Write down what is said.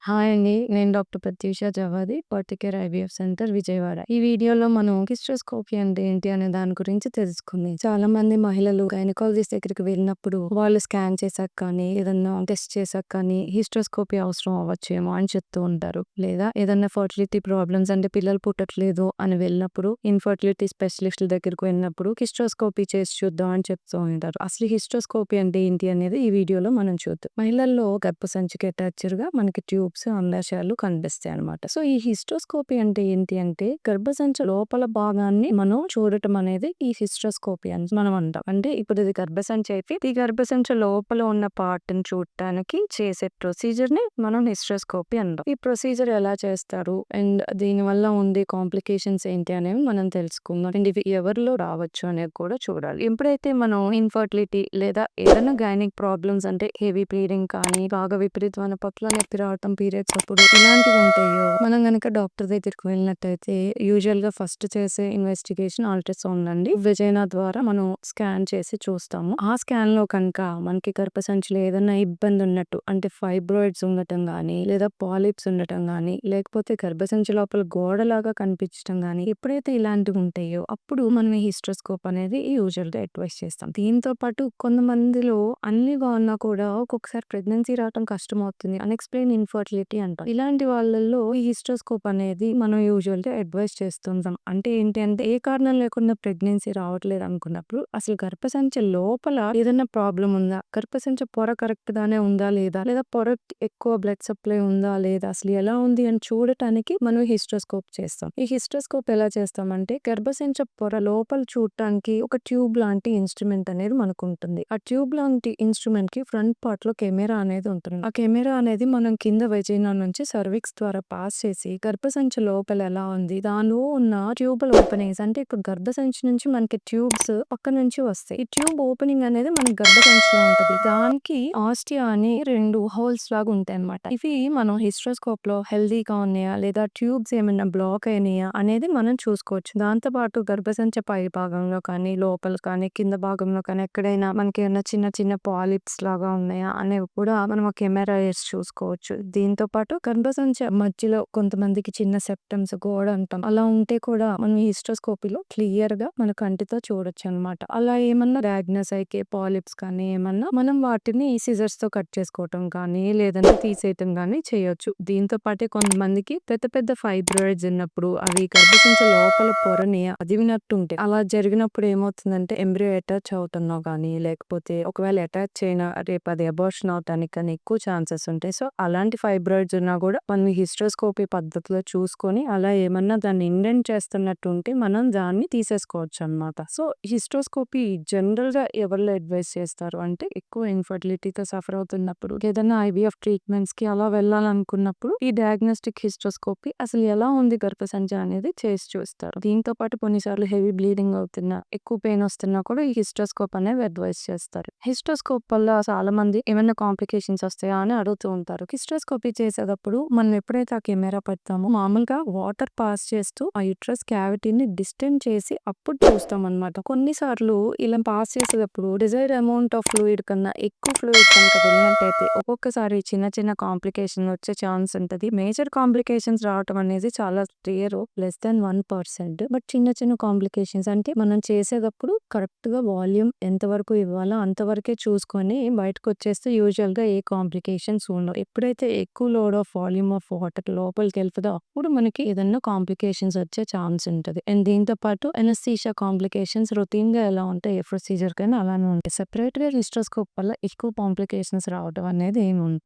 Hi అండి. నేను doctor Pratyusha Jawadi, పర్టికేర్ ఐవీఎఫ్ సెంటర్ విజయవాడ. ఈ వీడియోలో మనం హిస్ట్రోస్కోపీ అంటే ఏంటి అనే దాని గురించి తెలుసుకుందాం. చాలా మంది మహిళలు గైనకాలజిస్ట్ దగ్గరికి వెళ్ళినప్పుడు వాళ్ళు స్కాన్ చేశాక కానీ, ఏదన్నా టెస్ట్ చేశాక కానీ హిస్ట్రోస్కోపీ అవసరం అవ్వచ్చేమో అని చెప్తూ ఉంటారు. లేదా ఏదన్నా ఫర్టిలిటీ ప్రాబ్లమ్స్ అంటే పిల్లలు పుట్టట్లేదు అని వెళ్ళినప్పుడు ఇన్ఫర్టిలిటీ స్పెషలిస్టుల దగ్గరికి వెళ్ళినప్పుడు హిస్ట్రోస్కోపీ చేసి చూద్దాం అని చెప్తూ ఉంటారు. అసలు హిస్ట్రోస్కోపీ అంటే ఏంటి అనేది ఈ వీడియోలో మనం చూద్దాం. మహిళల్లో గర్భసంచికి అటాచ్డ్‌గా మనకి ట్యూబ్స్, అండాశయాలు కనిపిస్తాయి అన్నమాట. సో, ఈ హిస్ట్రోస్కోపీ అంటే ఏంటి అంటే గర్భసంచి లోపల భాగాన్ని మనం చూడటం అనేది ఈ హిస్ట్రోస్కోపీ అని మనం అంటాం. అంటే ఇప్పుడు ఇది గర్భసంచి అయితే ఈ గర్భసంచి లోపల ఉన్న పార్ట్‌ని చూడటానికి చేసే ప్రొసీజర్‌ని మనం హిస్ట్రోస్కోపీ అంటాం. ఈ ప్రొసీజర్ ఎలా చేస్తారు అండ్ దీనివల్ల ఉండే కాంప్లికేషన్స్ ఏంటి అనేవి మనం తెలుసుకుందాం. అండ్ ఇవి ఎవరిలో రావచ్చు అనేది కూడా చూడాలి. ఎప్పుడైతే మనం ఇన్ఫర్టిలిటీ లేదా ఏదైనా గైనిక్ ప్రాబ్లమ్స్ అంటే హెవీ బ్లీడింగ్ కానీ, బాగా విపరీతమైన పక్కల నొప్పి రావటం పీరియడ్స్ అప్పుడు ఇలాంటివి ఉంటాయో మనం గనక డాక్టర్ దగ్గరికి వెళ్ళినట్టయితే యూజువల్‌గా ఫస్ట్ చేసే ఇన్వెస్టిగేషన్ అల్ట్రాసౌండ్ అండి. వెజైనా ద్వారా మనం స్కాన్ చేసి చూస్తాము. ఆ స్కాన్‌లో కనుక మనకి గర్భసంచిలో ఏదైనా ఇబ్బంది ఉన్నట్టు అంటే ఫైబ్రాయిడ్స్ ఉండటం గానీ, లేదా పాలిప్స్ ఉండటం గానీ, లేకపోతే గర్భసంచి లోపల గోడలాగా కనిపించటం గానీ, ఎప్పుడైతే ఇలాంటివి ఉంటాయో అప్పుడు మనం ఈ హిస్ట్రోస్కోప్ అనేది యూజువల్‌గా అడ్వైస్ చేస్తాం. దీంతో పాటు కొంతమందిలో అన్ని బాగున్నా కూడా ఒక్కొక్కసారి ప్రెగ్నెన్సీ రావటం కష్టమవుతుంది. అన్‌ఎక్స్‌ప్లెయిన్డ్ ఇన్ఫర్టిలిటీ అంటాం. ఇలాంటి వాళ్ళల్లో ఈ హిస్ట్రోస్కోప్ అనేది మనం యూజువల్‌గా అడ్వైస్ చేస్తుంటాం. అంటే ఏంటి అంటే ఏ కారణం లేకుండా ప్రెగ్నెన్సీ రావట్లేదు అనుకున్నప్పుడు అసలు గర్భసంచి లోపల ఏదైనా ప్రాబ్లమ్ ఉందా? గర్భసంచి పొర కరెక్ట్ గానే ఉందా లేదా? లేదా పొరకి ఎక్కువ బ్లడ్ సప్లై ఉందా లేదా? అసలు ఎలా ఉంది అని చూడటానికి మనం హిస్ట్రోస్కోప్ చేస్తాం. ఈ హిస్ట్రోస్కోప్ ఎలా చేస్తామంటే గర్భసంచి పొర లోపల చూడటానికి ఒక ట్యూబ్ లాంటి ఇన్స్ట్రుమెంట్ అనేది మనకు ఉంటుంది. ఆ ట్యూబ్ లాంటి ఇన్స్ట్రుమెంట్ కి ఫ్రంట్ పార్ట్ లో కెమెరా అనేది ఉంటుంది. ఆ కెమెరా అనేది మనం కింద వెజైనా నుంచి సర్విక్స్ ద్వారా పాస్ చేసి గర్భసంచి లోపల ఎలా ఉంది దానిలో ఉన్న ట్యూబల్ ఓపెనింగ్స్ అంటే ఇప్పుడు గర్భసంచి నుంచి మనకి ట్యూబ్స్ పక్క నుంచి వస్తాయి. ఈ ట్యూబ్ ఓపెనింగ్ అనేది మనకి గర్భసంచిలో ఉంటది. దానికి ఆస్టియా అని 2 హోల్స్ లాగా ఉంటాయి అన్నమాట. ఇవి మనం హిస్ట్రోస్కోప్ లో హెల్దీగా ఉన్నాయా లేదా ట్యూబ్స్ ఏమైనా బ్లాక్ అయినాయా అనేది మనం చూసుకోవచ్చు. దాంతో పాటు గర్భసంచి పై భాగంలో కానీ, లోపల కానీ, కింద భాగంలో కానీ ఎక్కడైనా మనకి ఏమైనా చిన్న చిన్న పాలిప్స్ లాగా ఉన్నాయా అనేవి కూడా మనం ఆ కెమెరా వేసి చూసుకోవచ్చు. దీంతో పాటు గర్భసంచి మధ్యలో కొంతమందికి చిన్న సెప్టమ్స్ గోడ అంటాం. అలా ఉంటే కూడా మనం ఈ హిస్ట్రోస్కోపీలో క్లియర్ గా మన కంటితో చూడొచ్చు అన్నమాట. అలా ఏమన్నా డయాగ్నోస్ అయితే పాలిప్స్ కానీ ఏమన్నా మనం వాటిని సిజర్స్ తో కట్ చేసుకోవటం కానీ లేదంటే తీసేయటం కానీ చేయొచ్చు. దీంతో పాటే కొంతమందికి పెద్ద పెద్ద ఫైబ్రాయిడ్స్ ఉన్నప్పుడు అవి గర్భసంచి లోపల పొరని అదిమినట్టు ఉంటాయి. అలా జరిగినప్పుడు ఏమవుతుందంటే ఎంబ్రియో అటాచ్ అవుతున్నా కానీ లేకపోతే ఒకవేళ అటాచ్ చేయనా రేపు అది అబార్షన్ అవటానికి కానీ ఎక్కువ ఛాన్సెస్ ఉంటాయి. సో అలాంటి ఫైబ్రాయిడ్స్ ఉన్నా కూడా మనం హిస్ట్రోస్కోపీ పద్ధతిలో చూసుకొని అలా ఏమన్నా దాన్ని ఇండెంట్ చేస్తున్నట్టు ఉంటే మనం దాన్ని తీసేసుకోవచ్చు అన్నమాట. సో హిస్ట్రోస్కోపీ జనరల్ గా ఎవరిలో అడ్వైస్ చేస్తారు అంటే ఎక్కువ ఇన్ఫర్టిలిటీతో సఫర్ అవుతున్నప్పుడు ఏదైనా ఐవీఎఫ్ ట్రీట్మెంట్స్ కి అలా వెళ్ళాలనుకున్నప్పుడు ఈ డయాగ్నోస్టిక్ హిస్ట్రోస్కోపీ అసలు ఎలా ఉంది గర్భసంచి అనేది చేసి చూస్తారు. దీంతో పాటు కొన్నిసార్లు హెవీ బ్లీడింగ్ అవుతున్నా ఎక్కువ పెయిన్ వస్తున్నా కూడా ఈ హిస్ట్రోస్కోప్ అనేది అడ్వైస్ చేస్తారు. హిస్ట్రోస్కోప్ వల్ల చాలా మంది ఏమైనా కాంప్లికేషన్స్ వస్తాయా అని అడుగుతూ ఉంటారు. హిస్ట్రోస్కోపీ చేసేటప్పుడు మనం ఎప్పుడైతే ఆ కెమెరా పెడతామో మామూలుగా వాటర్ పాస్ చేస్తూ ఆ యుట్రస్ క్యావిటీని డిస్టెండ్ చేసి అప్పుడు చూస్తాం అన్నమాట. కొన్నిసార్లు ఇలా పాస్ చేసేటప్పుడు డిజైర్డ్ అమౌంట్ ఆఫ్ ఫ్లూయిడ్ కన్నా ఎక్కువ ఫ్లూయిడ్ కనుక వెళ్ళినట్టయితే ఒక్కొక్కసారి చిన్న చిన్న కాంప్లికేషన్ వచ్చే ఛాన్స్ ఉంటది. మేజర్ కాంప్లికేషన్స్ రావటం అనేది చాలా రేర్, లెస్ దాన్ 1%. బట్ చిన్న చిన్న కాంప్లికేషన్స్ అంటే మనం చేసేటప్పుడు కరెక్ట్ గా వాల్యూమ్ ఎంతవరకు ఇవ్వాలో అంతవరకే చూసుకొని బయటకు వచ్చేస్తే యూజువల్ గా ఏ కాంప్లికేషన్స్ ఉండవు. ఎప్పుడైతే ఎక్కువ load of volume of water లోపలికి వెళ్తుందో అప్పుడు మనకి ఏదైనా కాంప్లికేషన్స్ వచ్చే ఛాన్స్ ఉంటది. అండ్ దీంతో పాటు ఎనస్థీషియా కాంప్లికేషన్స్ రొటీన్ గా ఎలా ఉంటాయి ఏ ప్రొసీజర్ కైనా అలానే ఉంటాయి. సెపరేట్ గా హిస్ట్రోస్కోప్ వల్ల ఎక్కువ కాంప్లికేషన్స్ రావడం అనేది ఏమి ఉండదు.